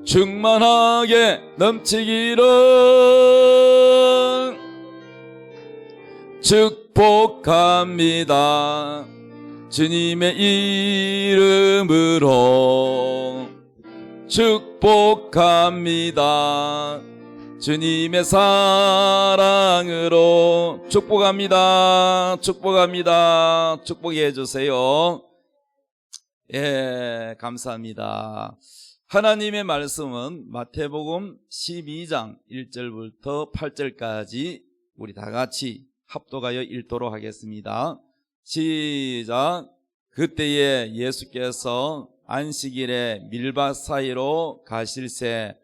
충만하게 넘치기를 축복합니다. 주님의 이름으로 축복합니다. 주님의 사랑으로 축복합니다. 축복합니다. 축복해 주세요. 예, 감사합니다. 하나님의 말씀은 마태복음 12장 1절부터 8절까지 우리 다 같이 합독하여 읽도록 하겠습니다. 시작. 그때에 예수께서 안식일에 밀밭 사이로 가실새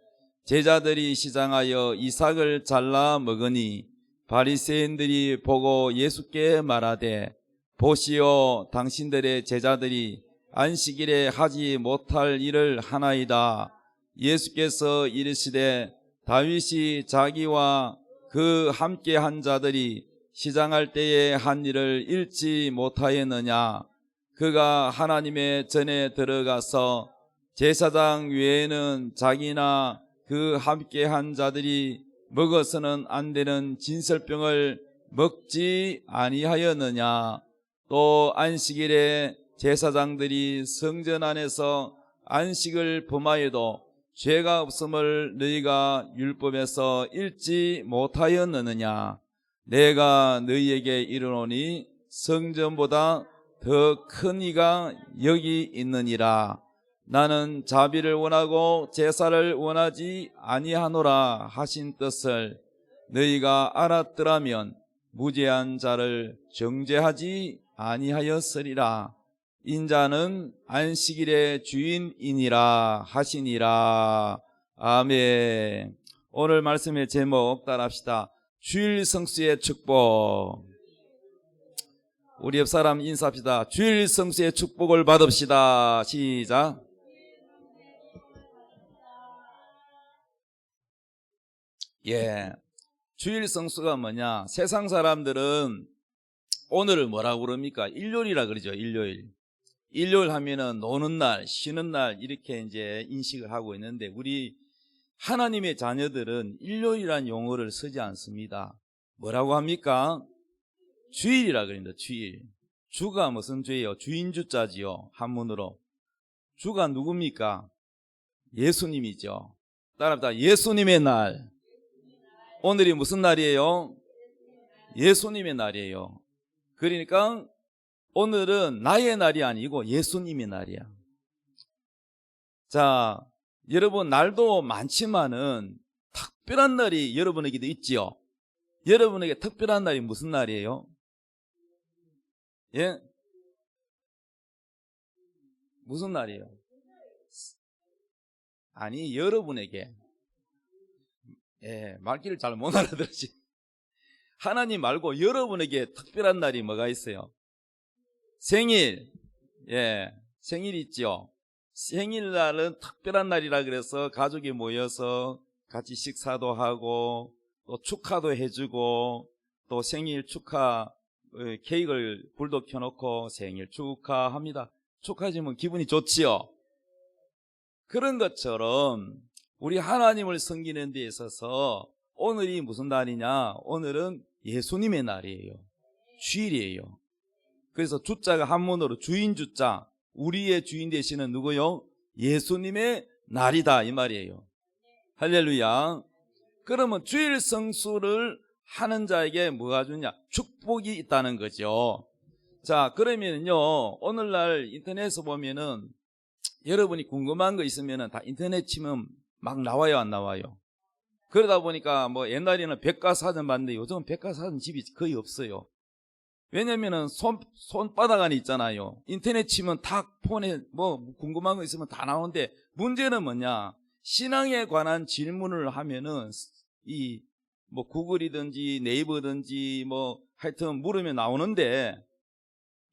제자들이 시장하여 이삭을 잘라 먹으니 바리새인들이 보고 예수께 말하되 보시오, 당신들의 제자들이 안식일에 하지 못할 일을 하나이다. 예수께서 이르시되 다윗이 자기와 그 함께 한 자들이 시장할 때에 한 일을 잃지 못하였느냐. 그가 하나님의 전에 들어가서 제사장 외에는 자기나 그 함께 한 자들이 먹어서는 안 되는 진설병을 먹지 아니하였느냐. 또 안식일에 제사장들이 성전 안에서 안식을 범하여도 죄가 없음을 너희가 율법에서 읽지 못하였느냐. 내가 너희에게 이르노니 성전보다 더 큰 이가 여기 있느니라. 나는 자비를 원하고 제사를 원하지 아니하노라 하신 뜻을 너희가 알았더라면 무죄한 자를 정죄하지 아니하였으리라. 인자는 안식일의 주인이니라 하시니라. 아멘. 오늘 말씀의 제목 따라합시다. 주일 성수의 축복. 우리 옆 사람 인사합시다. 주일 성수의 축복을 받읍시다. 시작. 예, 주일 성수가 뭐냐? 세상 사람들은 오늘을 뭐라고 그럽니까? 일요일이라 그러죠. 일요일. 일요일 하면은 노는 날, 쉬는 날 이렇게 이제 인식을 하고 있는데 우리 하나님의 자녀들은 일요일이라는 용어를 쓰지 않습니다. 뭐라고 합니까? 주일이라 그럽니다. 주일. 주가 무슨 주예요? 주인주자지요. 한문으로. 주가 누굽니까? 예수님이죠. 따라합시다. 예수님의 날. 오늘이 무슨 날이에요? 예수님의 날이에요. 그러니까 오늘은 나의 날이 아니고 예수님의 날이야. 자, 여러분 날도 많지만은 특별한 날이 여러분에게도 있지요. 여러분에게 특별한 날이 무슨 날이에요? 예? 무슨 날이에요? 아니, 여러분에게. 예, 말귀를 잘 못 알아들으시. 하나님 말고 여러분에게 특별한 날이 뭐가 있어요? 생일. 예, 생일 있죠. 생일날은 특별한 날이라 그래서 가족이 모여서 같이 식사도 하고 또 축하도 해주고 또 생일 축하 케이크를 불도 켜놓고 생일 축하합니다. 축하해주면 기분이 좋지요. 그런 것처럼 우리 하나님을 섬기는 데 있어서 오늘이 무슨 날이냐? 오늘은 예수님의 날이에요. 주일이에요. 그래서 주자가 한문으로 주인주자, 우리의 주인 되시는 누구요? 예수님의 날이다 이 말이에요. 할렐루야. 그러면 주일 성수를 하는 자에게 뭐가 주냐? 축복이 있다는 거죠. 자, 그러면요 오늘날 인터넷에서 보면은 여러분이 궁금한 거 있으면은 다 인터넷 치면 막 나와요, 안 나와요? 그러다 보니까 뭐 옛날에는 백과사전 봤는데 요즘은 백과사전 집이 거의 없어요. 왜냐면은 손바닥 안에 있잖아요. 인터넷 치면 다 폰에 뭐 궁금한 거 있으면 다 나오는데 문제는 뭐냐? 신앙에 관한 질문을 하면은 이 뭐 구글이든지 네이버든지 뭐 하여튼 물으면 나오는데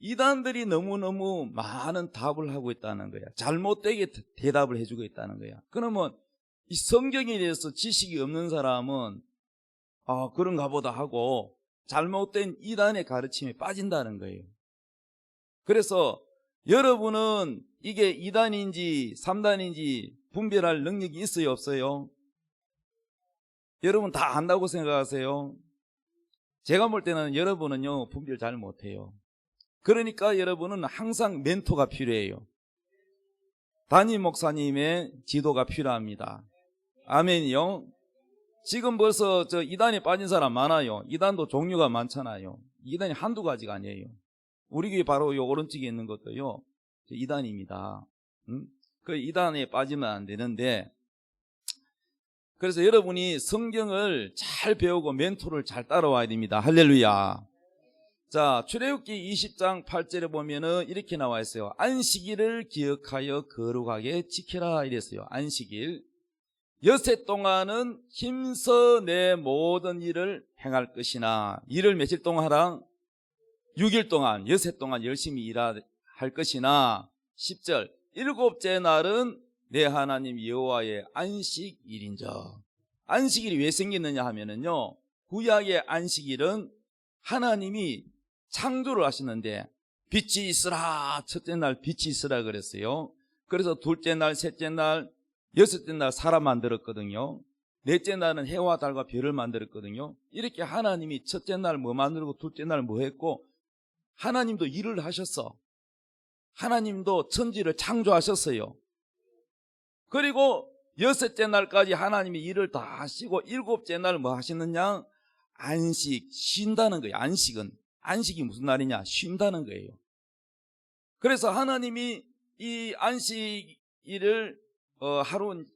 이단들이 너무너무 많은 답을 하고 있다는 거야. 잘못되게 대답을 해주고 있다는 거야. 그러면 이 성경에 대해서 지식이 없는 사람은 아 그런가 보다 하고 잘못된 이단의 가르침에 빠진다는 거예요. 그래서 여러분은 이게 2단인지 3단인지 분별할 능력이 있어요, 없어요? 여러분 다 안다고 생각하세요? 제가 볼 때는 여러분은요, 분별 잘 못해요. 그러니까 여러분은 항상 멘토가 필요해요. 담임 목사님의 지도가 필요합니다. 아멘이요. 지금 벌써 이단에 빠진 사람 많아요. 이단도 종류가 많잖아요. 이단이 한두 가지가 아니에요. 우리 교회 바로 요 오른쪽에 있는 것도요, 이단입니다. 그 이단에 빠지면 안 되는데, 그래서 여러분이 성경을 잘 배우고 멘토를 잘 따라와야 됩니다. 할렐루야. 자, 출애굽기 20장 8절에 보면은 이렇게 나와 있어요. 안식일을 기억하여 거룩하게 지켜라 이랬어요. 안식일. 여섯 동안은 힘써 내 모든 일을 행할 것이나, 일을 며칠 동안 하라? 6일 동안, 여섯 동안 열심히 일할 것이나, 10절, 일곱째 날은 내 하나님 여호와의 안식일인저. 안식일이 왜 생겼느냐 하면은요, 구약의 안식일은 하나님이 창조를 하시는데 빛이 있으라, 첫째 날 빛이 있으라 그랬어요. 그래서 둘째 날, 셋째 날, 여섯째 날 사람 만들었거든요. 넷째 날은 해와 달과 별을 만들었거든요. 이렇게 하나님이 첫째 날 뭐 만들고 둘째 날 뭐 했고, 하나님도 일을 하셨어. 하나님도 천지를 창조하셨어요. 그리고 여섯째 날까지 하나님이 일을 다 하시고, 일곱째 날 뭐 하시느냐? 안식, 쉰다는 거예요. 안식이 무슨 날이냐? 쉰다는 거예요. 그래서 하나님이 이 안식일을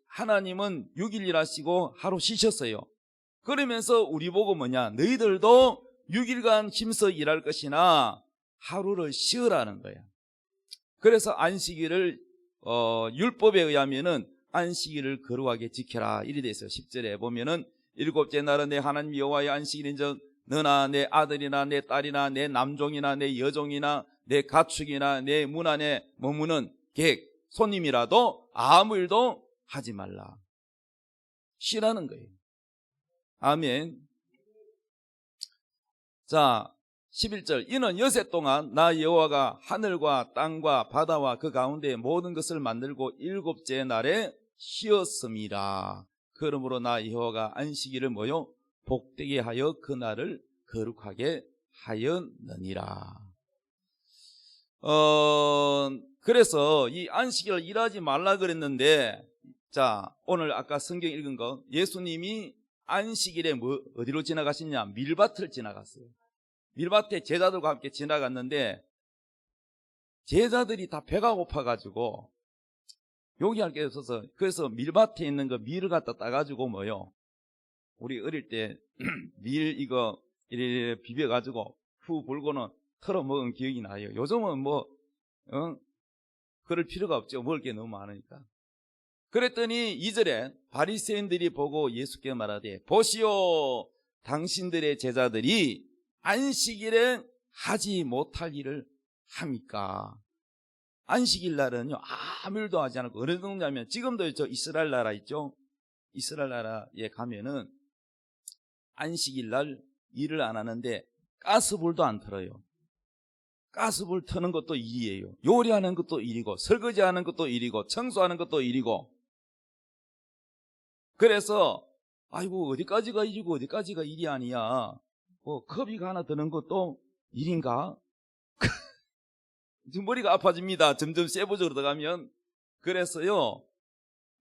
하나님은 6일 일하시고 하루 쉬셨어요. 그러면서 우리 보고 뭐냐? 너희들도 6일간 힘써 일할 것이나 하루를 쉬으라는 거예요. 그래서 안식일을 율법에 의하면은 안식일을 거룩하게 지켜라 이리 돼 있어요. 10절에 보면은 일곱째 날은 내 하나님 여호와의 안식일인즉 너나 내 아들이나 내 딸이나 내 남종이나 내 여종이나 내 가축이나 내 문 안에 머무는 객 손님이라도 아무 일도 하지 말라. 쉬라는 거예요. 아멘. 자, 11절, 이는 여섯 동안 나 여호와가 하늘과 땅과 바다와 그 가운데 모든 것을 만들고 일곱째 날에 쉬었음이라. 그러므로 나 여호와가 안식일을 뭐요? 복되게 하여 그 날을 거룩하게 하였느니라. 그래서 이 안식일을 일하지 말라 그랬는데, 자, 오늘 아까 성경 읽은 거, 예수님이 안식일에 어디로 지나가시냐? 밀밭을 지나갔어요. 밀밭에 제자들과 함께 지나갔는데, 제자들이 다 배가 고파가지고 요기할 게 없어서, 그래서 밀밭에 있는 거 밀을 갖다 따가지고 뭐요? 우리 어릴 때 밀 이거 이래 비벼가지고 후 불고는 털어 먹은 기억이 나요. 요즘은 그럴 필요가 없죠. 먹을 게 너무 많으니까. 그랬더니 2절에 바리새인들이 보고 예수께 말하되, 보시오, 당신들의 제자들이 안식일에 하지 못할 일을 합니까? 안식일 날은요, 아무 일도 하지 않고, 어느 정도냐면, 지금도 저 이스라엘 나라 있죠? 이스라엘 나라에 가면은 안식일 날 일을 안 하는데 가스불도 안 틀어요. 가스불 트는 것도 일이에요. 요리하는 것도 일이고, 설거지하는 것도 일이고, 청소하는 것도 일이고. 그래서 아이고, 어디까지가 일이고 어디까지가 일이 아니야. 컵이가 하나 드는 것도 일인가? 지금 머리가 아파집니다. 점점 세부적으로 들어가면. 그래서요,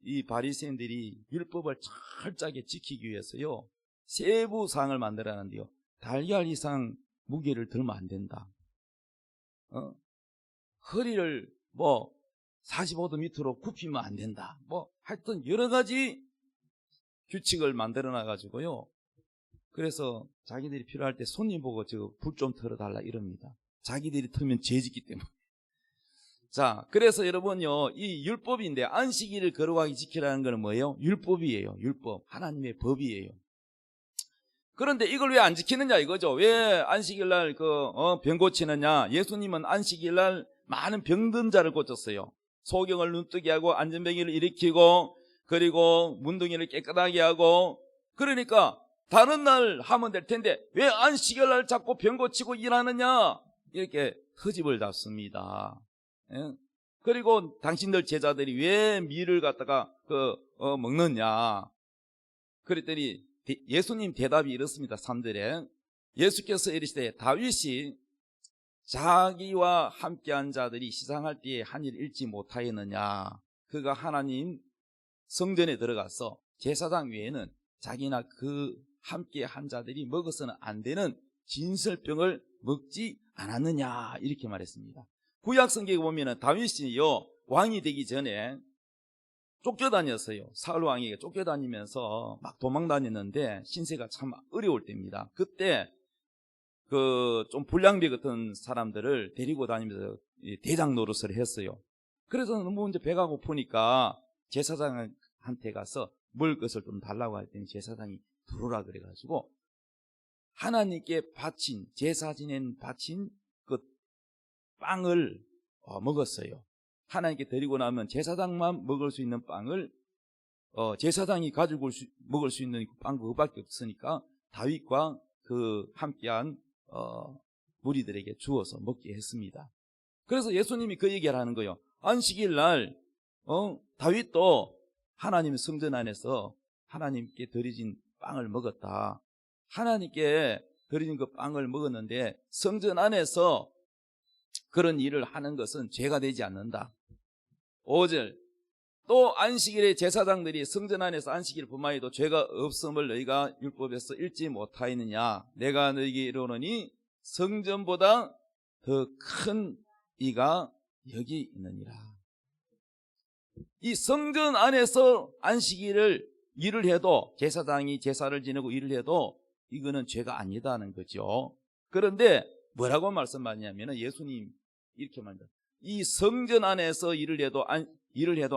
이 바리새인들이 율법을 철저하게 지키기 위해서요, 세부사항을 만들어놨는데요, 달걀 이상 무게를 들면 안 된다. 허리를 45도 밑으로 굽히면 안 된다. 하여튼 여러 가지 규칙을 만들어 놔가지고요, 그래서 자기들이 필요할 때 손님 보고 불 좀 털어달라 이럽니다. 자기들이 틀면 죄짓기 때문에. 자, 그래서 여러분요, 이 율법인데, 안식일을 거룩하게 지키라는 건 뭐예요? 율법이에요. 율법, 하나님의 법이에요. 그런데 이걸 왜 안 지키느냐 이거죠. 왜 안식일 날 병 고치느냐? 예수님은 안식일 날 많은 병든 자를 고쳤어요. 소경을 눈뜨게 하고, 안전병이를 일으키고, 그리고 문둥이를 깨끗하게 하고. 그러니까 다른 날 하면 될 텐데 왜 안식일 날 자꾸 병 고치고 일하느냐? 이렇게 허집을 잡습니다. 예? 그리고 당신들 제자들이 왜 밀을 갖다가 먹느냐. 그랬더니 예수님 대답이 이렇습니다. 3절에 예수께서 이르시되 다윗이 자기와 함께한 자들이 시상할 때에 한 일 잃지 못하였느냐. 그가 하나님 성전에 들어가서 제사장 외에는 자기나 그 함께한 자들이 먹어서는 안 되는 진설병을 먹지 않았느냐. 이렇게 말했습니다. 구약 성경에 보면은 다윗이요 왕이 되기 전에 쫓겨다녔어요. 사울 왕에게 쫓겨다니면서 막 도망다녔는데 신세가 참 어려울 때입니다. 그때 좀 불량배 같은 사람들을 데리고 다니면서 대장 노릇을 했어요. 그래서 너무 이제 배가 고프니까 제사장한테 가서 먹을 것을 좀 달라고 했더니 제사장이 들어오라 그래가지고 하나님께 바친, 제사 지낸 바친 그 빵을 먹었어요. 하나님께 드리고 나면 제사장만 먹을 수 있는 빵을 제사장이 가지고 먹을 수 있는 빵 그거밖에 없으니까 다윗과 그 함께한 무리들에게 주어서 먹게 했습니다. 그래서 예수님이 그 얘기를 하는 거예요. 안식일 날 다윗도 하나님의 성전 안에서 하나님께 드려진 빵을 먹었다. 하나님께 드려진 그 빵을 먹었는데 성전 안에서 그런 일을 하는 것은 죄가 되지 않는다. 5절 또 안식일에 제사장들이 성전 안에서 안식일을 범하여도 죄가 없음을 너희가 율법에서 읽지 못하였느냐. 내가 너희에게 이르노니 성전보다 더 큰 이가 여기 있느니라. 이 성전 안에서 안식일을 일을 해도 제사장이 제사를 지내고 일을 해도 이거는 죄가 아니다는 거죠. 그런데 뭐라고 말씀하냐면 예수님 이렇게 말합니다. 이 성전 안에서 일을 해도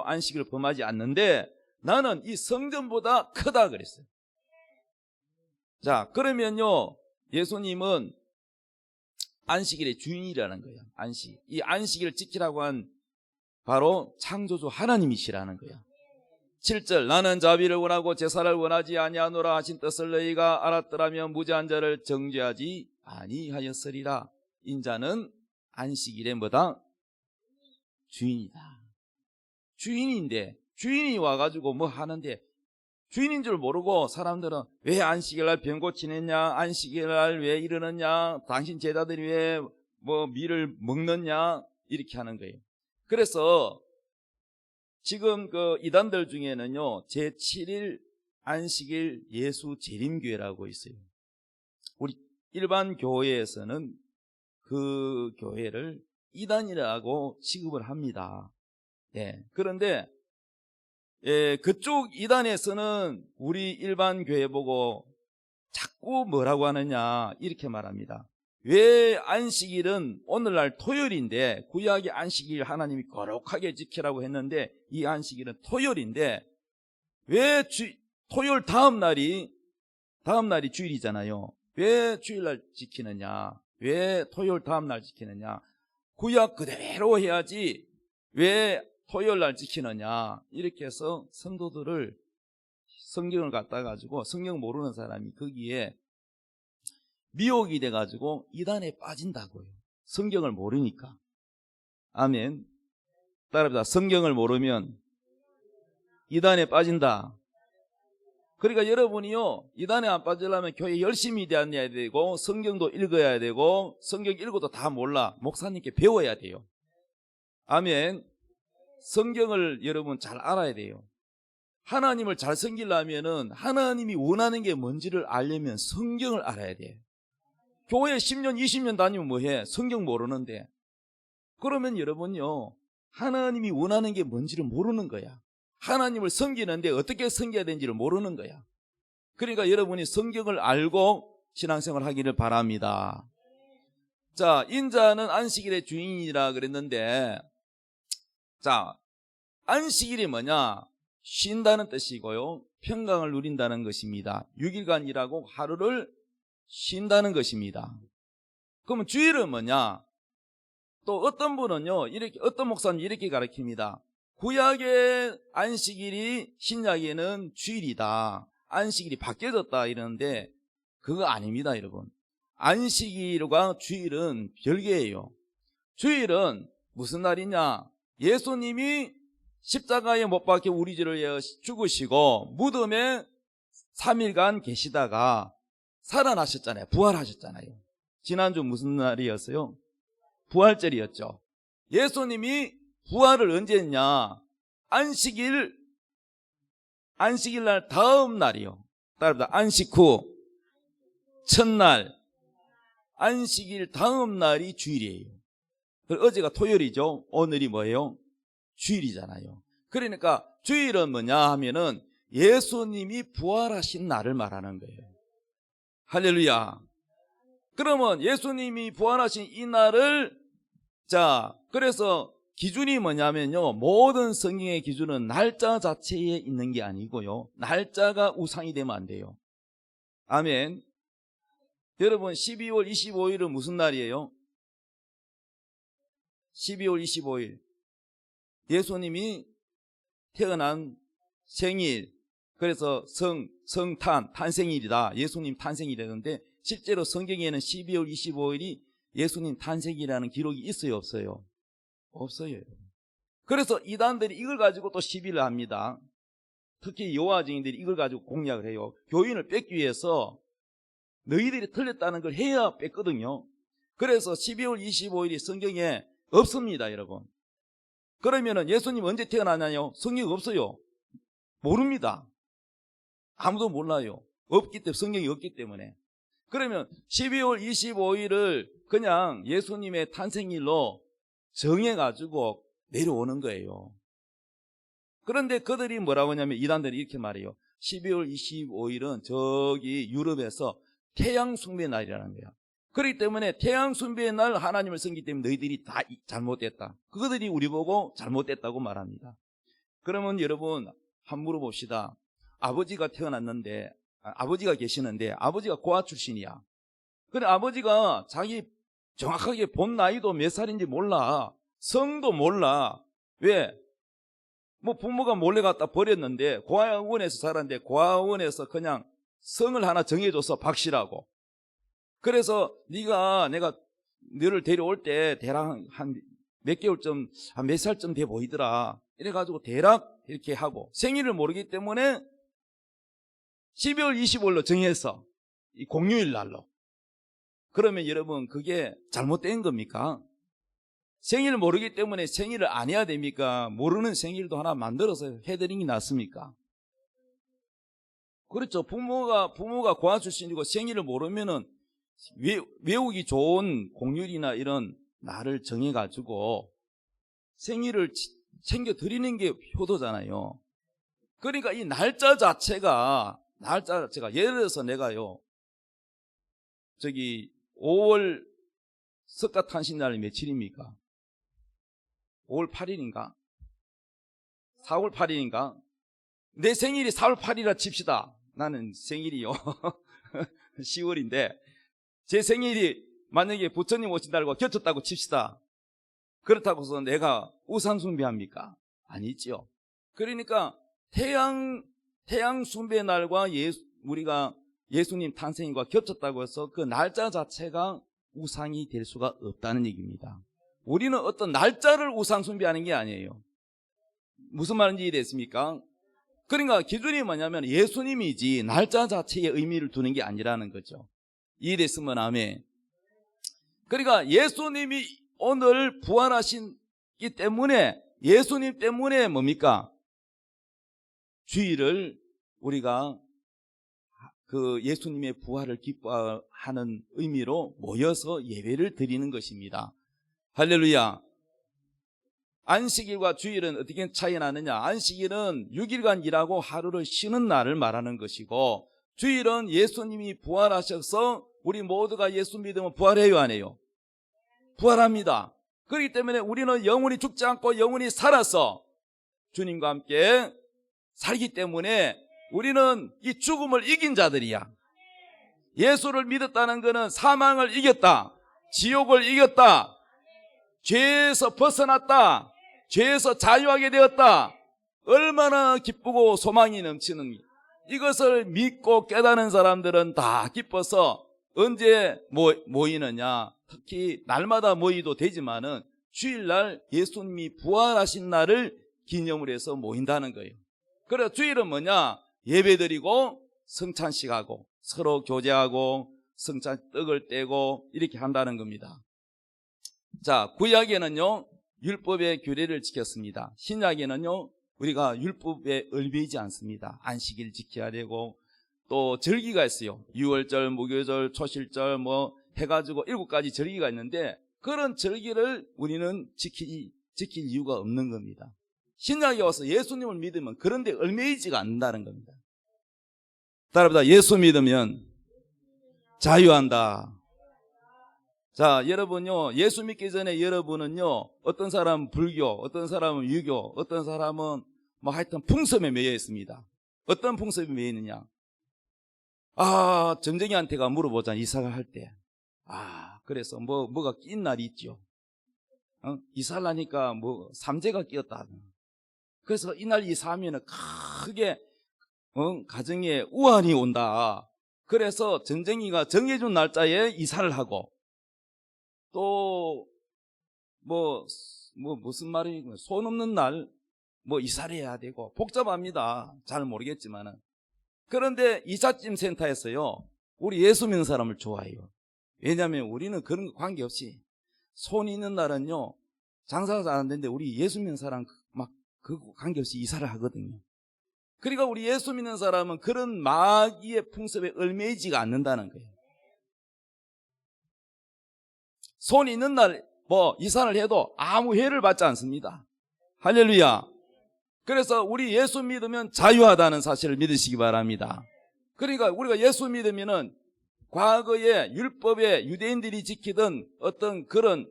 안식일을 범하지 않는데 나는 이 성전보다 크다 그랬어요. 자, 그러면요 예수님은 안식일의 주인이라는 거예요. 이 안식일을 지키라고 한 바로 창조주 하나님이시라는 거야. 7절 나는 자비를 원하고 제사를 원하지 아니하노라 하신 뜻을 너희가 알았더라면 무죄한 자를 정죄하지 아니하였으리라. 인자는 안식일에 뭐다? 주인이다. 주인인데 주인이 와가지고 뭐 하는데 주인인 줄 모르고 사람들은 왜 안식일날 병 고치느냐, 안식일날 왜 이러느냐, 당신 제자들이 왜 뭐 밀을 먹느냐 이렇게 하는 거예요. 그래서 지금 그 이단들 중에는요 제7일 안식일 예수 재림교회라고 있어요. 우리 일반 교회에서는 그 교회를 이단이라고 취급을 합니다. 예. 그런데 그쪽 이단에서는 우리 일반 교회 보고 자꾸 뭐라고 하느냐 이렇게 말합니다. 왜 안식일은 오늘날 토요일인데 구약의 안식일 하나님이 거룩하게 지키라고 했는데 이 안식일은 토요일인데 왜 토요일 다음날이 주일이잖아요. 왜 주일날 지키느냐, 왜 토요일 다음날 지키느냐, 구약 그대로 해야지 왜 토요일날 지키느냐 이렇게 해서 성도들을 성경을 갖다 가지고 성경 모르는 사람이 거기에 미혹이 돼가지고 이단에 빠진다고요. 성경을 모르니까. 아멘. 따라합니다. 성경을 모르면 이단에 빠진다. 그러니까 여러분이요 이단에 안 빠지려면 교회 열심히 다녀야 되고 성경도 읽어야 되고 성경 읽어도 다 몰라. 목사님께 배워야 돼요. 아멘. 성경을 여러분 잘 알아야 돼요. 하나님을 잘 섬기려면은 하나님이 원하는 게 뭔지를 알려면 성경을 알아야 돼요. 교회 10년 20년 다니면 뭐해? 성경 모르는데. 그러면 여러분요 하나님이 원하는 게 뭔지를 모르는 거야. 하나님을 섬기는데 어떻게 섬겨야 되는지를 모르는 거야. 그러니까 여러분이 성경을 알고 신앙생활 하기를 바랍니다. 자, 인자는 안식일의 주인이라 그랬는데 자, 안식일이 뭐냐? 쉰다는 뜻이고요 평강을 누린다는 것입니다. 6일간 일하고 하루를 쉰다는 것입니다. 그러면 주일은 뭐냐? 또 어떤 분은요 어떤 목사님 이렇게 가르칩니다. 구약의 안식일이 신약에는 주일이다, 안식일이 바뀌어졌다 이러는데 그거 아닙니다. 여러분, 안식일과 주일은 별개예요. 주일은 무슨 날이냐? 예수님이 십자가에 못 박혀 우리 죄를 위하여 죽으시고 무덤에 3일간 계시다가 살아나셨잖아요. 부활하셨잖아요. 지난주 무슨 날이었어요? 부활절이었죠. 예수님이 부활을 언제 했냐? 안식일 날 다음 날이요. 따라합니다. 안식 후 첫날, 안식일 다음 날이 주일이에요. 어제가 토요일이죠. 오늘이 뭐예요? 주일이잖아요. 그러니까 주일은 뭐냐 하면은 예수님이 부활하신 날을 말하는 거예요. 할렐루야. 그러면 예수님이 부활하신 이 날을, 자, 그래서 기준이 뭐냐면요, 모든 성경의 기준은 날짜 자체에 있는 게 아니고요, 날짜가 우상이 되면 안 돼요. 아멘. 여러분, 12월 25일은 무슨 날이에요? 12월 25일 예수님이 태어난 생일, 그래서 성탄, 탄생일이다. 예수님 탄생일이라는데 실제로 성경에는 12월 25일이 예수님 탄생이라는 기록이 있어요, 없어요? 없어요. 그래서 이단들이 이걸 가지고 또 시비를 합니다. 특히 여호와 증인들이 이걸 가지고 공략을 해요. 교인을 뺏기 위해서 너희들이 틀렸다는 걸 해야 뺐거든요. 그래서 12월 25일이 성경에 없습니다, 여러분. 그러면은 예수님 언제 태어나냐요? 성경이 없어요. 모릅니다. 아무도 몰라요. 없기 때문에, 성경이 없기 때문에. 그러면 12월 25일을 그냥 예수님의 탄생일로 정해가지고 내려오는 거예요. 그런데 그들이 뭐라고 하냐면, 이단들이 이렇게 말해요. 12월 25일은 저기 유럽에서 태양 숭배 날이라는 거야. 그렇기 때문에 태양 숭배의 날 하나님을 섬기기 때문에 너희들이 다 잘못됐다. 그들이 우리 보고 잘못됐다고 말합니다. 그러면 여러분 한번 물어봅시다. 아버지가 태어났는데, 아버지가 계시는데 아버지가 고아 출신이야. 근데 아버지가 자기 정확하게 본 나이도 몇 살인지 몰라. 성도 몰라. 왜? 뭐 부모가 몰래 갖다 버렸는데 고아원에서 살았는데 고아원에서 그냥 성을 하나 정해줘서 박씨라고. 그래서 내가 너를 데려올 때 대략 한 몇 개월쯤, 한 몇 살쯤 돼 보이더라. 이래가지고 대략 이렇게 하고, 생일을 모르기 때문에 12월 25일로 정해서 이 공휴일 날로. 그러면 여러분 그게 잘못된 겁니까? 생일을 모르기 때문에 생일을 안 해야 됩니까? 모르는 생일도 하나 만들어서 해드리는 게 낫습니까? 그렇죠. 부모가 고아 출신이고 생일을 모르면은 외우기 좋은 공휴일이나 이런 날을 정해가지고 생일을 챙겨드리는 게 효도잖아요. 그러니까 이 날짜 자체가 예를 들어서 내가요, 저기 5월 석가탄신날이 며칠입니까? 5월 8일인가? 4월 8일인가? 내 생일이 4월 8일이라 칩시다. 나는 생일이요 10월인데 제 생일이 만약에 부처님 오신 날과 겹쳤다고 칩시다. 그렇다고 해서 내가 우상 숭배합니까? 아니죠. 그러니까 태양 숭배 날과 우리가 예수님 탄생과 겹쳤다고 해서 그 날짜 자체가 우상이 될 수가 없다는 얘기입니다. 우리는 어떤 날짜를 우상 숭배하는 게 아니에요. 무슨 말인지 이해됐습니까? 그러니까 기준이 뭐냐면 예수님이지 날짜 자체에 의미를 두는 게 아니라는 거죠. 이해됐으면 아멘. 그러니까 예수님이 오늘 부활하신기 때문에, 예수님 때문에 뭡니까? 주일을 우리가 그 예수님의 부활을 기뻐하는 의미로 모여서 예배를 드리는 것입니다. 할렐루야. 안식일과 주일은 어떻게 차이 나느냐? 안식일은 6일간 일하고 하루를 쉬는 날을 말하는 것이고, 주일은 예수님이 부활하셔서 우리 모두가 예수 믿으면 부활해요, 안 해요? 부활합니다. 그렇기 때문에 우리는 영원히 죽지 않고 영원히 살아서 주님과 함께 살기 때문에 우리는 이 죽음을 이긴 자들이야. 예수를 믿었다는 것은 사망을 이겼다, 지옥을 이겼다, 죄에서 벗어났다, 죄에서 자유하게 되었다. 얼마나 기쁘고 소망이 넘치는, 이것을 믿고 깨닫는 사람들은 다 기뻐서 언제 모이느냐, 특히 날마다 모이도 되지만은 주일날 예수님이 부활하신 날을 기념을 해서 모인다는 거예요. 그래서 주일은 뭐냐? 예배드리고 성찬식하고 서로 교제하고 성찬 떡을 떼고 이렇게 한다는 겁니다. 자, 구약에는요 율법의 규례를 지켰습니다. 신약에는요 우리가 율법에 얽매이지 않습니다. 안식일 지켜야 되고 또 절기가 있어요. 유월절, 무교절, 초실절 뭐 해가지고 7가지 절기가 있는데 그런 절기를 우리는 지킬 이유가 없는 겁니다. 신약에 와서 예수님을 믿으면 그런 데 얽매이지가 않는다는 겁니다. 따라합니다. 예수 믿으면 자유한다. 자, 여러분요, 예수 믿기 전에 여러분은요, 어떤 사람은 불교, 어떤 사람은 유교, 어떤 사람은 뭐 하여튼 풍습에 매여 있습니다. 어떤 풍습에 매여 있느냐? 점쟁이한테가 물어보자, 이사를 할 때. 그래서 뭐가 낀 날이 있죠. 이사를 하니까 삼재가 끼었다. 그래서 이날 이사하면 크게, 가정에 우환이 온다. 그래서 점쟁이가 정해준 날짜에 이사를 하고, 또, 무슨 말이, 손 없는 날, 이사를 해야 되고, 복잡합니다. 잘 모르겠지만은. 그런데 이삿짐 센터에서요, 우리 예수 믿는 사람을 좋아해요. 왜냐하면 우리는 그런 거 관계없이, 손 있는 날은요, 장사가 잘 안 되는데, 우리 예수 믿는 사람 그거 관계없이 이사를 하거든요. 그러니까 우리 예수 믿는 사람은 그런 마귀의 풍습에 얽매이지가 않는다는 거예요. 손 있는 날 이사를 해도 아무 해를 받지 않습니다. 할렐루야. 그래서 우리 예수 믿으면 자유하다는 사실을 믿으시기 바랍니다. 그러니까 우리가 예수 믿으면은 과거에 율법에 유대인들이 지키던 어떤 그런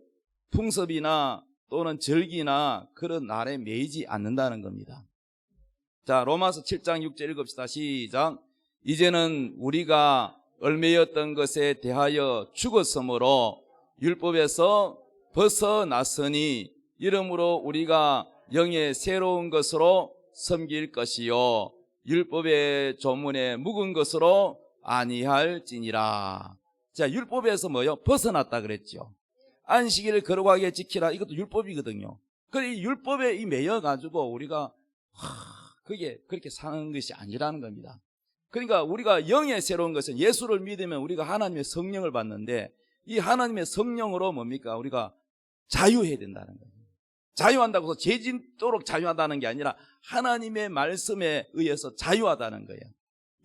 풍습이나 또는 절기나 그런 날에 매이지 않는다는 겁니다. 자, 로마서 7장 6절 읽읍시다. 시작. 이제는 우리가 얽매였던 것에 대하여 죽었으므로 율법에서 벗어났으니 이러므로 우리가 영의 새로운 것으로 섬길 것이요 율법의 조문에 묵은 것으로 아니할지니라. 자, 율법에서 벗어났다 그랬죠. 안식일을 거룩하게 지키라. 이것도 율법이거든요. 그래, 이 율법에 매여가지고 우리가 그게 그렇게 사는 것이 아니라는 겁니다. 그러니까 우리가 영의 새로운 것은 예수를 믿으면 우리가 하나님의 성령을 받는데 이 하나님의 성령으로 뭡니까? 우리가 자유해야 된다는 거예요. 자유한다고 해서 죄짓도록 자유하다는 게 아니라 하나님의 말씀에 의해서 자유하다는 거예요.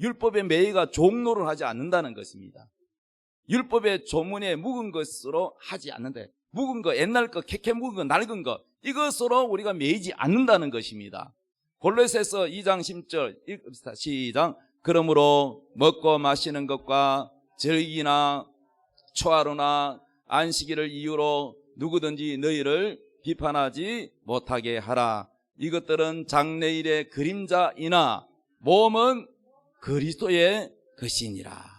율법의 매이가 종노를 하지 않는다는 것입니다. 율법의 조문에 묵은 것으로 하지 않는다. 묵은 거, 옛날 거, 캐캐 묵은 거, 낡은 거 이것으로 우리가 매이지 않는다는 것입니다. 골로새서 2장 10절 읽읍시다. 시작. 그러므로 먹고 마시는 것과 절기나 초하루나 안식일을 이유로 누구든지 너희를 비판하지 못하게 하라. 이것들은 장래일의 그림자이나 몸은 그리스도의 것이니라.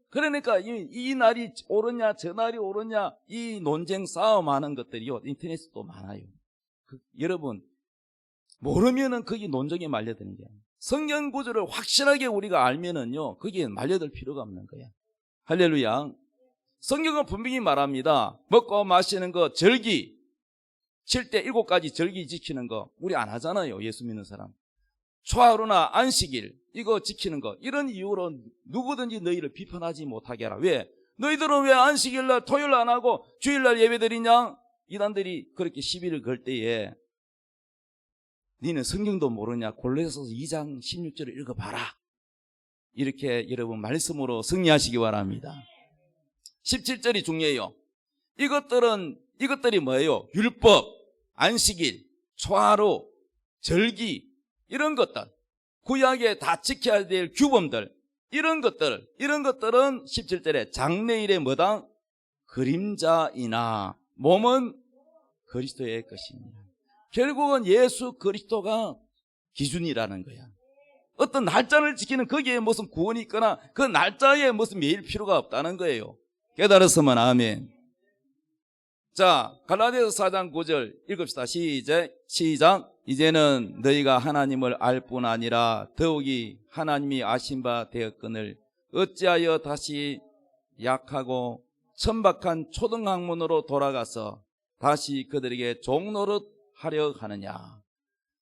그러니까 이 날이 옳으냐 저 날이 옳으냐 이 논쟁 싸움하는 것들이요 인터넷에도 많아요. 여러분 모르면은 거기 논쟁에 말려드는 거야. 성경 구조를 확실하게 우리가 알면은요 거기에 말려들 필요가 없는 거야. 할렐루야. 성경은 분명히 말합니다. 먹고 마시는 거, 절기 7대 7가지 절기 지키는 거 우리 안 하잖아요. 예수 믿는 사람. 초하루나 안식일 이거 지키는 거 이런 이유로 누구든지 너희를 비판하지 못하게 하라. 왜? 너희들은 왜 안식일날 토요일 안 하고 주일날 예배드리냐? 이단들이 그렇게 시비를 걸 때에 너희는 성경도 모르냐? 골로새서 2장 16절을 읽어봐라. 이렇게 여러분 말씀으로 승리하시기 바랍니다. 17절이 중요해요. 이것들이 뭐예요? 율법, 안식일, 초하루, 절기 이런 것들 구약에 다 지켜야 될 규범들 이런 것들은 17절에 장래일의 뭐다? 그림자이나 몸은 그리스도의 것입니다. 결국은 예수 그리스도가 기준이라는 거야. 어떤 날짜를 지키는 거기에 무슨 구원이 있거나 그 날짜에 무슨 매일 필요가 없다는 거예요. 깨달았으면 아멘. 자, 갈라디아서 4장 9절 읽읍시다. 시작. 이제는 너희가 하나님을 알 뿐 아니라 더욱이 하나님이 아신 바 되었거늘 어찌하여 다시 약하고 천박한 초등학문으로 돌아가서 다시 그들에게 종노릇 하려 하느냐.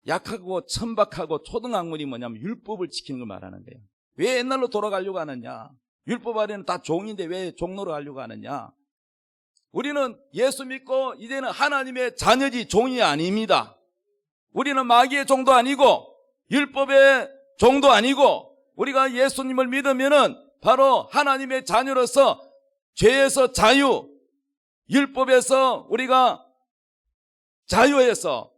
약하고 천박하고 초등학문이 뭐냐면 율법을 지키는 걸 말하는 거예요. 왜 옛날로 돌아가려고 하느냐. 율법 아래는 다 종인데 왜 종노릇 하려고 하느냐. 우리는 예수 믿고 이제는 하나님의 자녀지 종이 아닙니다. 우리는 마귀의 종도 아니고 율법의 종도 아니고 우리가 예수님을 믿으면은 바로 하나님의 자녀로서 죄에서 자유, 율법에서 우리가 자유해서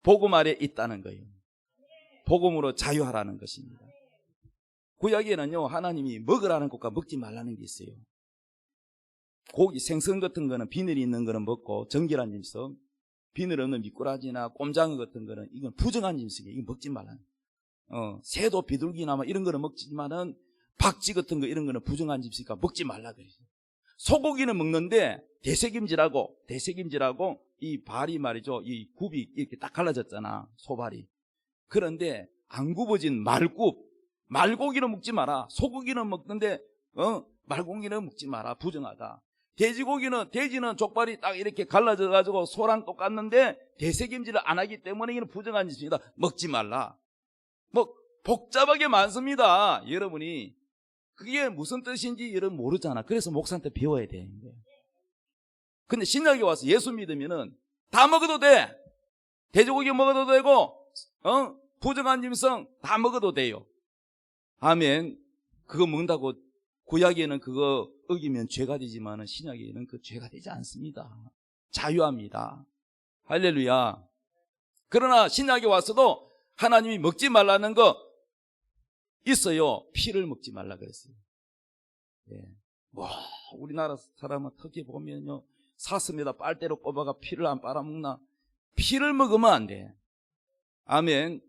복음 아래 있다는 거예요. 복음으로 자유하라는 것입니다. 구약에는요, 하나님이 먹으라는 것과 먹지 말라는 게 있어요. 고기, 생선 같은 거는 비늘이 있는 거는 먹고 정결한 짐승, 비늘 없는 미꾸라지나 꼼장어 같은 거는 이건 부정한 짐승이에요. 이거 먹지 말라는. 새도 비둘기나 뭐 이런 거는 먹지만은 박쥐 같은 거 이런 거는 부정한 짐승이니까 먹지 말라 그래요. 소고기는 먹는데 대책임질하고 이 발이 말이죠. 이 굽이 이렇게 딱 갈라졌잖아. 소발이. 그런데 안 굽어진 말고기는 먹지 마라. 소고기는 먹는데 말고기는 먹지 마라. 부정하다. 돼지는 족발이 딱 이렇게 갈라져 가지고 소랑 똑같는데 대책임질을 안 하기 때문에 이는 부정한 짓입니다. 먹지 말라. 뭐 복잡하게 많습니다. 여러분이 그게 무슨 뜻인지 여러분 모르잖아. 그래서 목사한테 배워야 되는 거예요. 근데 신약에 와서 예수 믿으면은 다 먹어도 돼. 돼지고기 먹어도 되고 부정한 짐승 다 먹어도 돼요. 아멘. 그거 먹는다고 구약에는 그거 어기면 죄가 되지만 신약에는 그 죄가 되지 않습니다. 자유합니다. 할렐루야. 그러나 신약에 와서도 하나님이 먹지 말라는 거 있어요. 피를 먹지 말라 그랬어요. 예. 우리나라 사람은 특히 보면요, 사슴에다 빨대로 뽑아가 피를 안 빨아먹나? 피를 먹으면 안 돼. 아멘.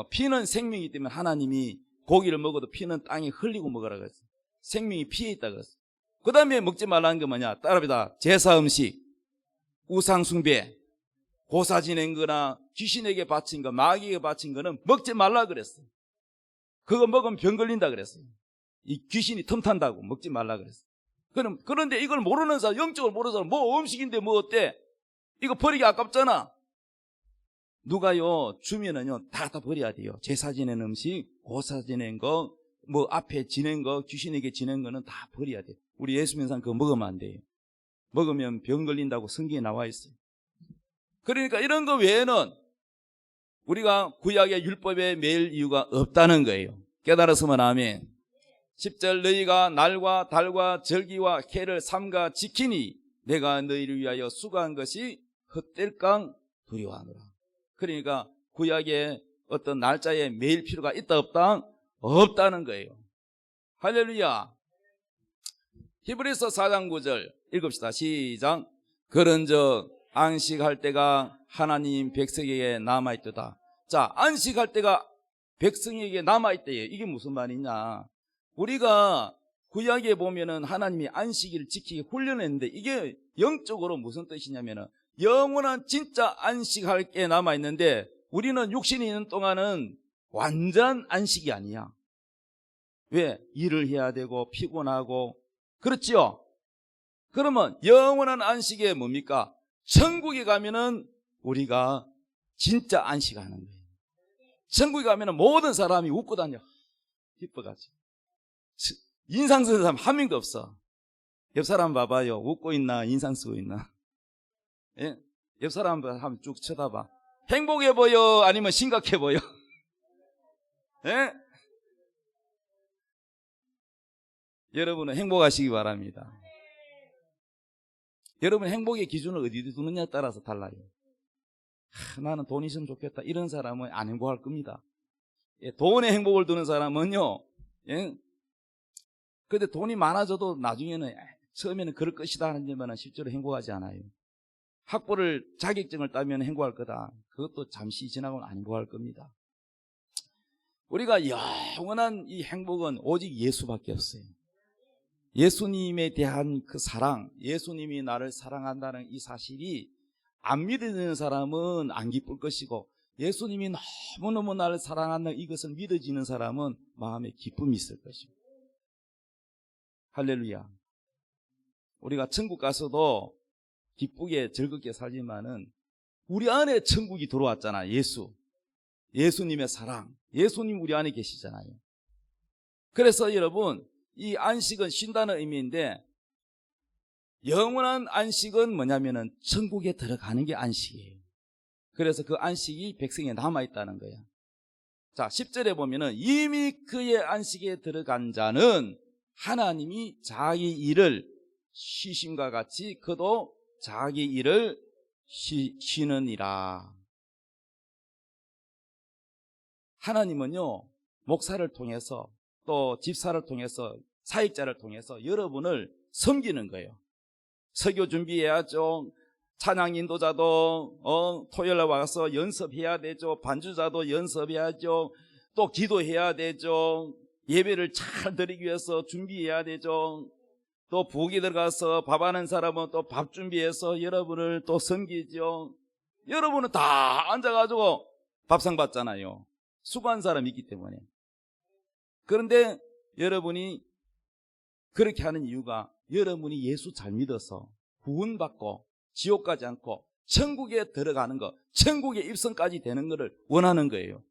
피는 생명이기 때문에 하나님이 고기를 먹어도 피는 땅에 흘리고 먹으라 그랬어요. 생명이 피에 있다 그랬어요. 그 다음에 먹지 말라는 게 뭐냐? 따라합니다. 제사 음식, 우상 숭배, 고사 지낸 거나 귀신에게 바친 거, 마귀에게 바친 거는 먹지 말라 그랬어요. 그거 먹으면 병 걸린다 그랬어요. 이 귀신이 틈탄다고 먹지 말라 그랬어요. 그런데 이걸 모르는 사람, 영적으로 모르는 사람, 뭐 음식인데 뭐 어때? 이거 버리기 아깝잖아. 누가요, 주면은요, 다 버려야 돼요. 제사 지낸 음식, 고사 지낸 거, 뭐 앞에 지낸 거, 귀신에게 지낸 거는 다 버려야 돼요. 우리 예수 믿는 사람 그거 먹으면 안 돼요. 먹으면 병 걸린다고 성경에 나와 있어요. 그러니까 이런 거 외에는 우리가 구약의 율법에 매일 이유가 없다는 거예요. 깨달았으면 아멘. 10절 너희가 날과 달과 절기와 해를 삼가 지키니 내가 너희를 위하여 수고한 것이 헛될까 두려워하노라. 그러니까 구약의 어떤 날짜에 매일 필요가 있다 없다? 없다는 거예요. 할렐루야. 히브리서 4장 9절 읽읍시다. 시작. 그런즉 안식할 때가 하나님 백성에게 남아있도다. 자, 안식할 때가 백성에게 남아있대요. 이게 무슨 말이냐? 우리가 구약에 보면은 하나님이 안식일을 지키게 훈련했는데 이게 영적으로 무슨 뜻이냐면은 영원한 진짜 안식할 게 남아있는데 우리는 육신이 있는 동안은 완전 안식이 아니야. 왜? 일을 해야 되고 피곤하고 그렇지요? 그러면 영원한 안식이 뭡니까? 천국에 가면은 우리가 진짜 안식하는 거예요. 천국에 가면은 모든 사람이 웃고 다녀. 기뻐가지고. 인상 쓰는 사람 한 명도 없어. 옆 사람 봐봐요. 웃고 있나 인상 쓰고 있나. 예? 옆 사람 한번 쭉 쳐다봐. 행복해 보여 아니면 심각해 보여? 예? 여러분은 행복하시기 바랍니다. 여러분 행복의 기준을 어디에 두느냐에 따라서 달라요. 나는 돈 있으면 좋겠다 이런 사람은 안 행복할 겁니다. 예, 돈에 행복을 두는 사람은요, 예? 근데 돈이 많아져도 나중에는 처음에는 그럴 것이다 하는데만 실제로 행복하지 않아요. 학부를 자격증을 따면 행복할 거다. 그것도 잠시 지나고는 안 행복할 겁니다. 우리가 영원한 이 행복은 오직 예수밖에 없어요. 예수님에 대한 그 사랑, 예수님이 나를 사랑한다는 이 사실이 안 믿어지는 사람은 안 기쁠 것이고 예수님이 너무너무 나를 사랑한다는 이것을 믿어지는 사람은 마음에 기쁨이 있을 것입니다. 할렐루야. 우리가 천국 가서도 기쁘게 즐겁게 살지만은 우리 안에 천국이 들어왔잖아. 예수님의 사랑, 예수님 우리 안에 계시잖아요. 그래서 여러분, 이 안식은 쉰다는 의미인데 영원한 안식은 뭐냐면은 천국에 들어가는 게 안식이에요. 그래서 그 안식이 백성에 남아있다는 거야. 자, 10절에 보면은 이미 그의 안식에 들어간 자는 하나님이 자기 일을 쉬심과 같이 그도 자기 일을 쉬느니라. 하나님은요, 목사를 통해서 또 집사를 통해서 사역자를 통해서 여러분을 섬기는 거예요. 설교 준비해야죠. 찬양 인도자도 토요일에 와서 연습해야 되죠. 반주자도 연습해야죠. 또 기도해야 되죠. 예배를 잘 드리기 위해서 준비해야 되죠. 또 부엌에 들어가서 밥하는 사람은 또 밥 준비해서 여러분을 또 섬기죠. 여러분은 다 앉아가지고 밥상 받잖아요. 수고한 사람이 있기 때문에. 그런데 여러분이 그렇게 하는 이유가 여러분이 예수 잘 믿어서 구원받고 지옥 가지 않고 천국에 들어가는 것, 천국의 입성까지 되는 것을 원하는 거예요.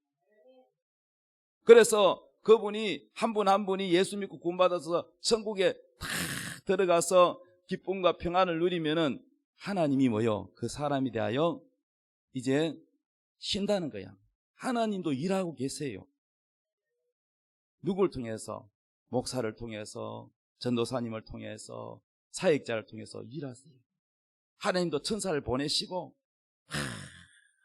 그래서 그분이 한 분 한 분이 예수 믿고 구원받아서 천국에 다 들어가서 기쁨과 평안을 누리면은 하나님이 뭐요? 그 사람에 대하여 이제 쉰다는 거야. 하나님도 일하고 계세요. 누굴 통해서? 목사를 통해서, 전도사님을 통해서, 사역자를 통해서 일하세요. 하나님도 천사를 보내시고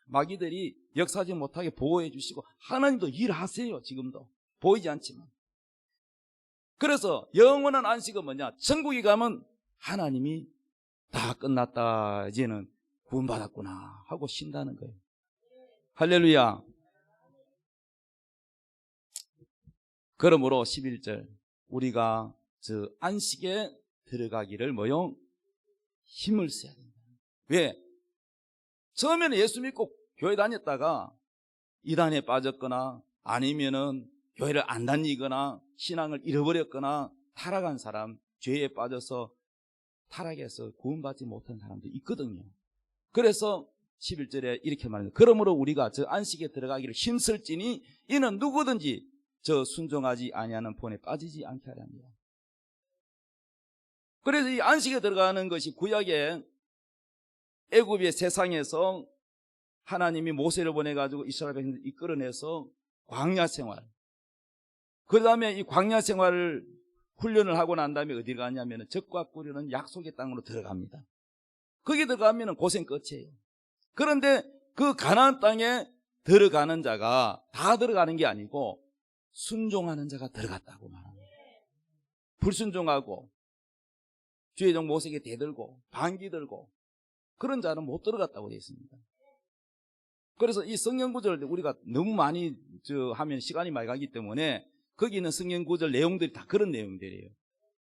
마귀들이 역사하지 못하게 보호해 주시고 하나님도 일하세요. 지금도 보이지 않지만. 그래서 영원한 안식은 뭐냐? 천국에 가면 하나님이 다 끝났다, 이제는 구원받았구나 하고 쉰다는 거예요. 할렐루야. 그러므로 11절 우리가 저 안식에 들어가기를 뭐요? 힘을 써야 된다. 왜? 처음에는 예수 믿고 교회 다녔다가 이단에 빠졌거나 아니면은 교회를 안 다니거나 신앙을 잃어버렸거나 타락한 사람, 죄에 빠져서 타락해서 구원받지 못한 사람도 있거든요. 그래서 11절에 이렇게 말합니다. 그러므로 우리가 저 안식에 들어가기를 힘쓸지니 이는 누구든지 저 순종하지 아니하는 본에 빠지지 않게 하려 합니다. 그래서 이 안식에 들어가는 것이 구약의 애굽의 세상에서 하나님이 모세를 보내가지고 이스라엘 백성을 이끌어내서 광야 생활, 그 다음에 이 광야 생활을 훈련을 하고 난 다음에 어디 가냐면 적과 꾸려는 약속의 땅으로 들어갑니다. 거기 들어가면 고생 끝이에요. 그런데 그 가나안 땅에 들어가는 자가 다 들어가는 게 아니고 순종하는 자가 들어갔다고 말합니다. 불순종하고 주의 종 모세에게 대들고 반기 들고 그런 자는 못 들어갔다고 되어 있습니다. 그래서 이 성경 구절을 우리가 너무 많이 하면 시간이 많이 가기 때문에 거기 있는 성경 구절 내용들이 다 그런 내용들이에요.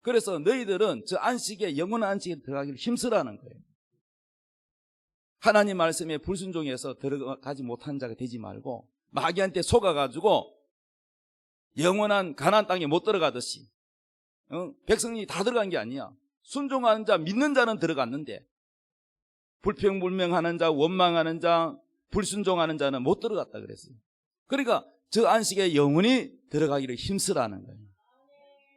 그래서 너희들은 저 안식에, 영원한 안식에 들어가기를 힘쓰라는 거예요. 하나님 말씀에 불순종해서 들어가지 못한 자가 되지 말고 마귀한테 속아가지고 영원한 가나안 땅에 못 들어가듯이 백성이 다 들어간 게 아니야. 순종하는 자, 믿는 자는 들어갔는데 불평불명하는 자, 원망하는 자, 불순종하는 자는 못 들어갔다 그랬어요. 그러니까 저 안식에 영원히 들어가기를 힘쓰라는 거예요.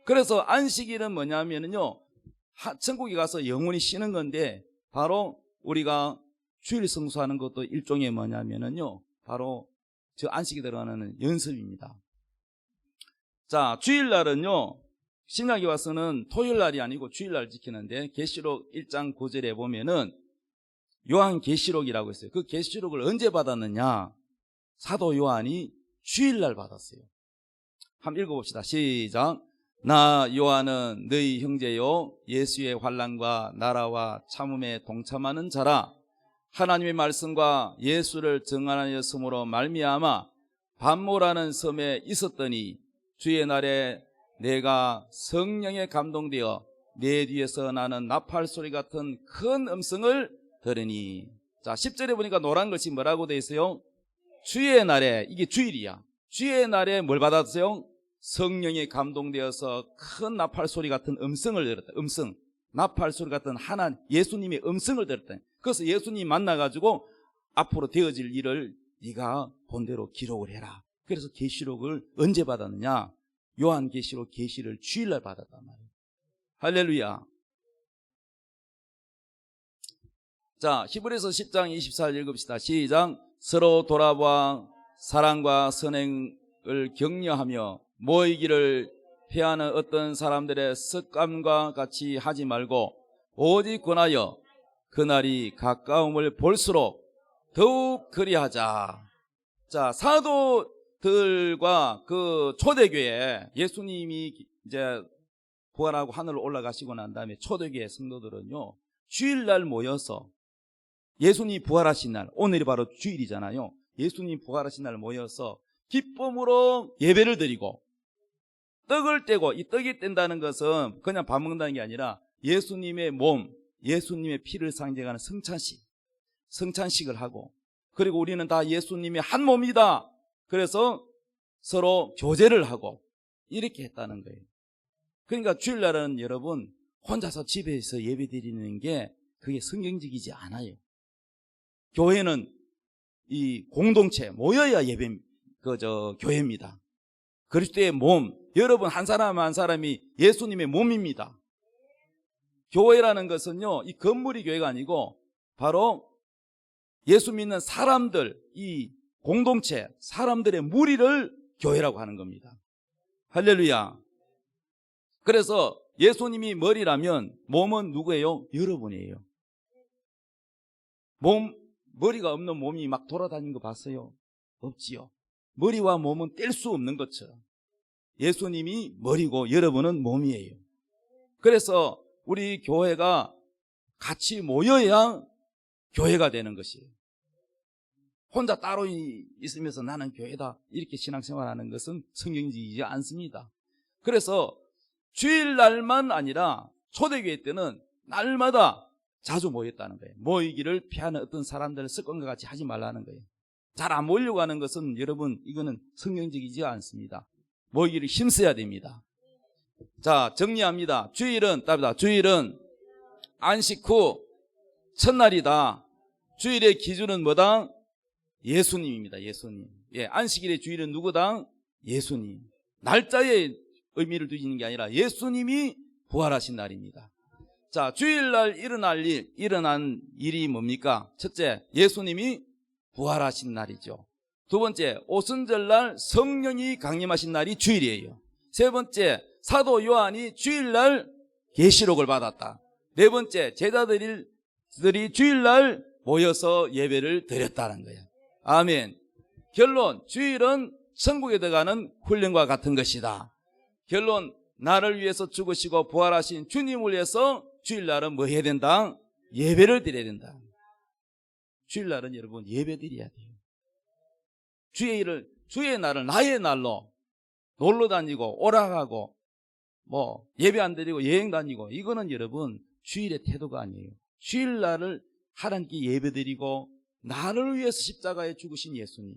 그래서 안식일은 뭐냐면요, 천국에 가서 영원히 쉬는 건데 바로 우리가 주일 성수하는 것도 일종의 뭐냐면요, 바로 저 안식에 들어가는 연습입니다. 자, 주일날은요, 신약에 와서는 토요일날이 아니고 주일날 지키는데 계시록 1장 9절에 보면은 요한계시록이라고 있어요. 그 계시록을 언제 받았느냐? 사도 요한이 주일날 받았어요. 한번 읽어봅시다. 시작. 나 요한은 너희 형제요 예수의 환난과 나라와 참음에 동참하는 자라. 하나님의 말씀과 예수를 증언하였으므로 말미암아 반모라는 섬에 있었더니 주의 날에 내가 성령에 감동되어 내 뒤에서 나는 나팔 소리 같은 큰 음성을 들으니. 자, 10절에 보니까 노란 것이 뭐라고 되어 있어요? 주의 날에, 이게 주일이야. 주의 날에 뭘 받았어요? 성령에 감동되어서 큰 나팔 소리 같은 음성을 들었다. 음성. 나팔 소리 같은 하나 예수님의 음성을 들었다. 그래서 예수님 만나가지고 앞으로 되어질 일을 네가 본대로 기록을 해라. 그래서 계시록을 언제 받았느냐? 요한계시록 계시를 주일날 받았단 말이에요. 할렐루야. 자, 히브리서 10장 24절 읽읍시다. 시작. 서로 돌아보아 사랑과 선행을 격려하며 모이기를 피하는 어떤 사람들의 습관과 같이 하지 말고 오직 권하여 그날이 가까움을 볼수록 더욱 그리하자. 자, 사도들과 그 초대교회, 예수님이 이제 부활하고 하늘로 올라가시고 난 다음에 초대교회 성도들은요, 주일날 모여서 예수님이 부활하신 날, 오늘이 바로 주일이잖아요. 예수님이 부활하신 날 모여서 기쁨으로 예배를 드리고 떡을 떼고, 이 떡이 뗀다는 것은 그냥 밥 먹는다는 게 아니라 예수님의 몸, 예수님의 피를 상징하는 성찬식을 하고, 그리고 우리는 다 예수님의 한 몸이다. 그래서 서로 교제를 하고 이렇게 했다는 거예요. 그러니까 주일날은 여러분 혼자서 집에서 예배 드리는 게 그게 성경적이지 않아요. 교회는 이 공동체 모여야 교회입니다. 그리스도의 몸, 여러분 한 사람 한 사람이 예수님의 몸입니다. 교회라는 것은요, 이 건물이 교회가 아니고 바로 예수 믿는 사람들, 이 공동체, 사람들의 무리를 교회라고 하는 겁니다. 할렐루야. 그래서 예수님이 머리라면 몸은 누구예요? 여러분이에요. 머리가 없는 몸이 막 돌아다니는 거 봤어요? 없지요. 머리와 몸은 뗄 수 없는 것처럼 예수님이 머리고 여러분은 몸이에요. 그래서 우리 교회가 같이 모여야 교회가 되는 것이에요. 혼자 따로 있으면서 나는 교회다 이렇게 신앙생활하는 것은 성경적이지 않습니다. 그래서 주일날만 아니라 초대교회 때는 날마다 자주 모였다는 거예요. 모이기를 피하는 어떤 사람들의 습관과 같이 하지 말라는 거예요. 잘 안 모이려고 하는 것은 여러분 이거는 성경적이지 않습니다. 모이기를 힘써야 됩니다. 자, 정리합니다. 주일은 안식 후 첫날이다. 주일의 기준은 뭐다? 예수님입니다. 예수님. 예, 안식일의 주일은 누구다? 예수님. 날짜에 의미를 두시는 게 아니라 예수님이 부활하신 날입니다. 자, 주일날 일어난 일이 뭡니까? 첫째, 예수님이 부활하신 날이죠. 두 번째, 오순절날 성령이 강림하신 날이 주일이에요. 세 번째, 사도 요한이 주일날 계시록을 받았다. 네 번째, 제자들이 주일날 모여서 예배를 드렸다는 거예요. 아멘. 결론, 주일은 천국에 들어가는 훈련과 같은 것이다. 결론, 나를 위해서 죽으시고 부활하신 주님을 위해서 주일날은 뭐 해야 된다? 예배를 드려야 된다. 주일날은 여러분 예배 드려야 돼요. 주의 날을 나의 날로 놀러 다니고 오락하고 뭐 예배 안 드리고 여행 다니고 이거는 여러분 주일의 태도가 아니에요. 주일날을 하나님께 예배 드리고 나를 위해서 십자가에 죽으신 예수님,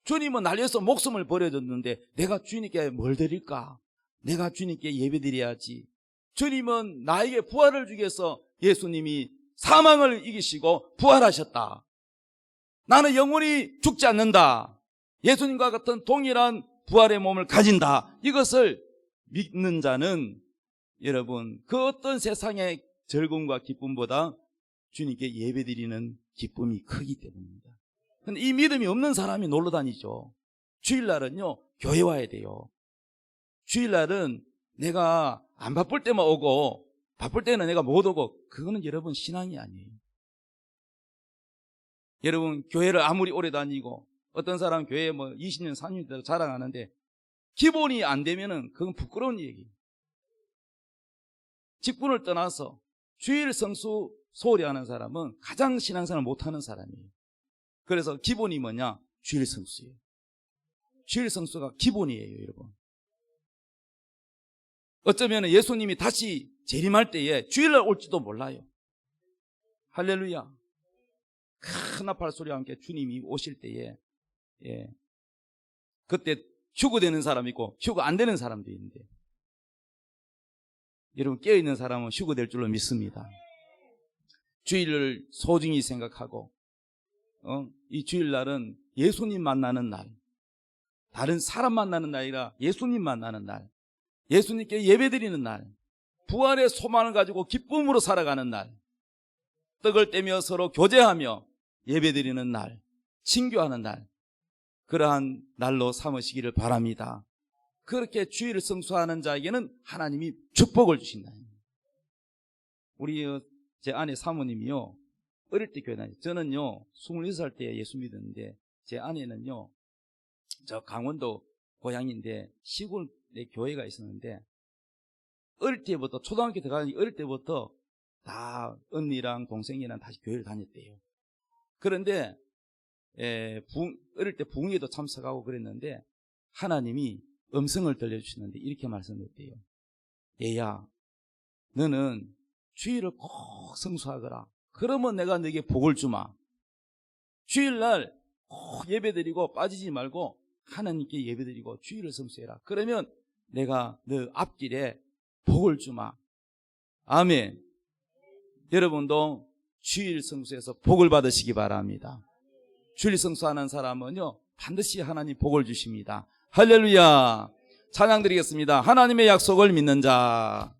주님은 날 위해서 목숨을 버려줬는데 내가 주님께 뭘 드릴까? 내가 주님께 예배 드려야지. 주님은 나에게 부활을 주기 위해서 예수님이 사망을 이기시고 부활하셨다. 나는 영원히 죽지 않는다. 예수님과 같은 동일한 부활의 몸을 가진다. 이것을 믿는 자는 여러분 그 어떤 세상의 즐거움과 기쁨보다 주님께 예배드리는 기쁨이 크기 때문입니다. 근데 이 믿음이 없는 사람이 놀러 다니죠. 주일날은요 교회 와야 돼요. 주일날은 내가 안 바쁠 때만 오고 바쁠 때는 내가 못 오고 그거는 여러분 신앙이 아니에요. 여러분 교회를 아무리 오래 다니고 어떤 사람 교회에 뭐 20년 30년 자랑하는데 기본이 안 되면은 그건 부끄러운 얘기예요. 직분을 떠나서 주일 성수 소홀히 하는 사람은 가장 신앙생활을 못하는 사람이에요. 그래서 기본이 뭐냐? 주일 성수예요. 주일 성수가 기본이에요, 여러분. 어쩌면 예수님이 다시 재림할 때에 주일날 올지도 몰라요. 할렐루야. 큰 나팔 소리와 함께 주님이 오실 때에 그때 휴거되는 사람이 있고 휴거 안 되는 사람도 있는데 여러분 깨어있는 사람은 휴거 될 줄로 믿습니다. 주일을 소중히 생각하고 이 주일날은 예수님 만나는 날, 다른 사람 만나는 날이라 예수님 만나는 날, 예수님께 예배드리는 날, 부활의 소망을 가지고 기쁨으로 살아가는 날, 떡을 떼며 서로 교제하며 예배드리는 날, 친교하는 날, 그러한 날로 삼으시기를 바랍니다. 그렇게 주일을 성수하는 자에게는 하나님이 축복을 주신다. 우리 제 아내 사모님이요, 어릴 때 교회 다녔어요. 저는요 26살 때 예수 믿었는데 제 아내는요 저 강원도 고향인데 시골에 교회가 있었는데 어릴 때부터 초등학교 들어가니 어릴 때부터 다 언니랑 동생이랑 다시 교회를 다녔대요. 그런데 어릴 때 부흥회도 참석하고 그랬는데 하나님이 음성을 들려주시는데 이렇게 말씀드렸대요. 얘야, 너는 주일을 꼭 성수하거라. 그러면 내가 너에게 복을 주마. 주일날 꼭 예배드리고 빠지지 말고 하나님께 예배드리고 주일을 성수해라. 그러면 내가 너 앞길에 복을 주마. 아멘. 여러분도 주일 성수해서 복을 받으시기 바랍니다. 주일 성수하는 사람은요 반드시 하나님 복을 주십니다. 할렐루야. 찬양 드리겠습니다. 하나님의 약속을 믿는 자.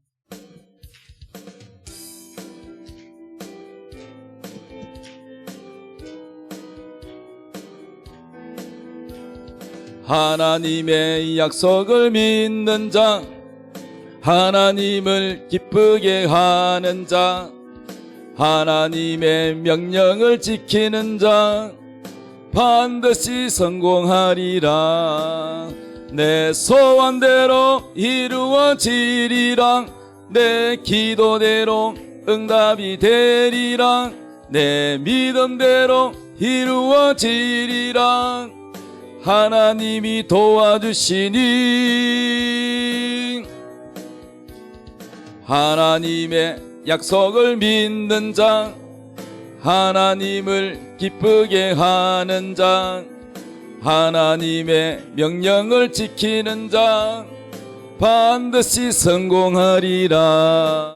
하나님의 약속을 믿는 자, 하나님을 기쁘게 하는 자, 하나님의 명령을 지키는 자 반드시 성공하리라. 내 소원대로 이루어지리라. 내 기도대로 응답이 되리라. 내 믿음대로 이루어지리라. 하나님이 도와주시니 하나님의 약속을 믿는 자, 하나님을 기쁘게 하는 자, 하나님의 명령을 지키는 자 반드시 성공하리라.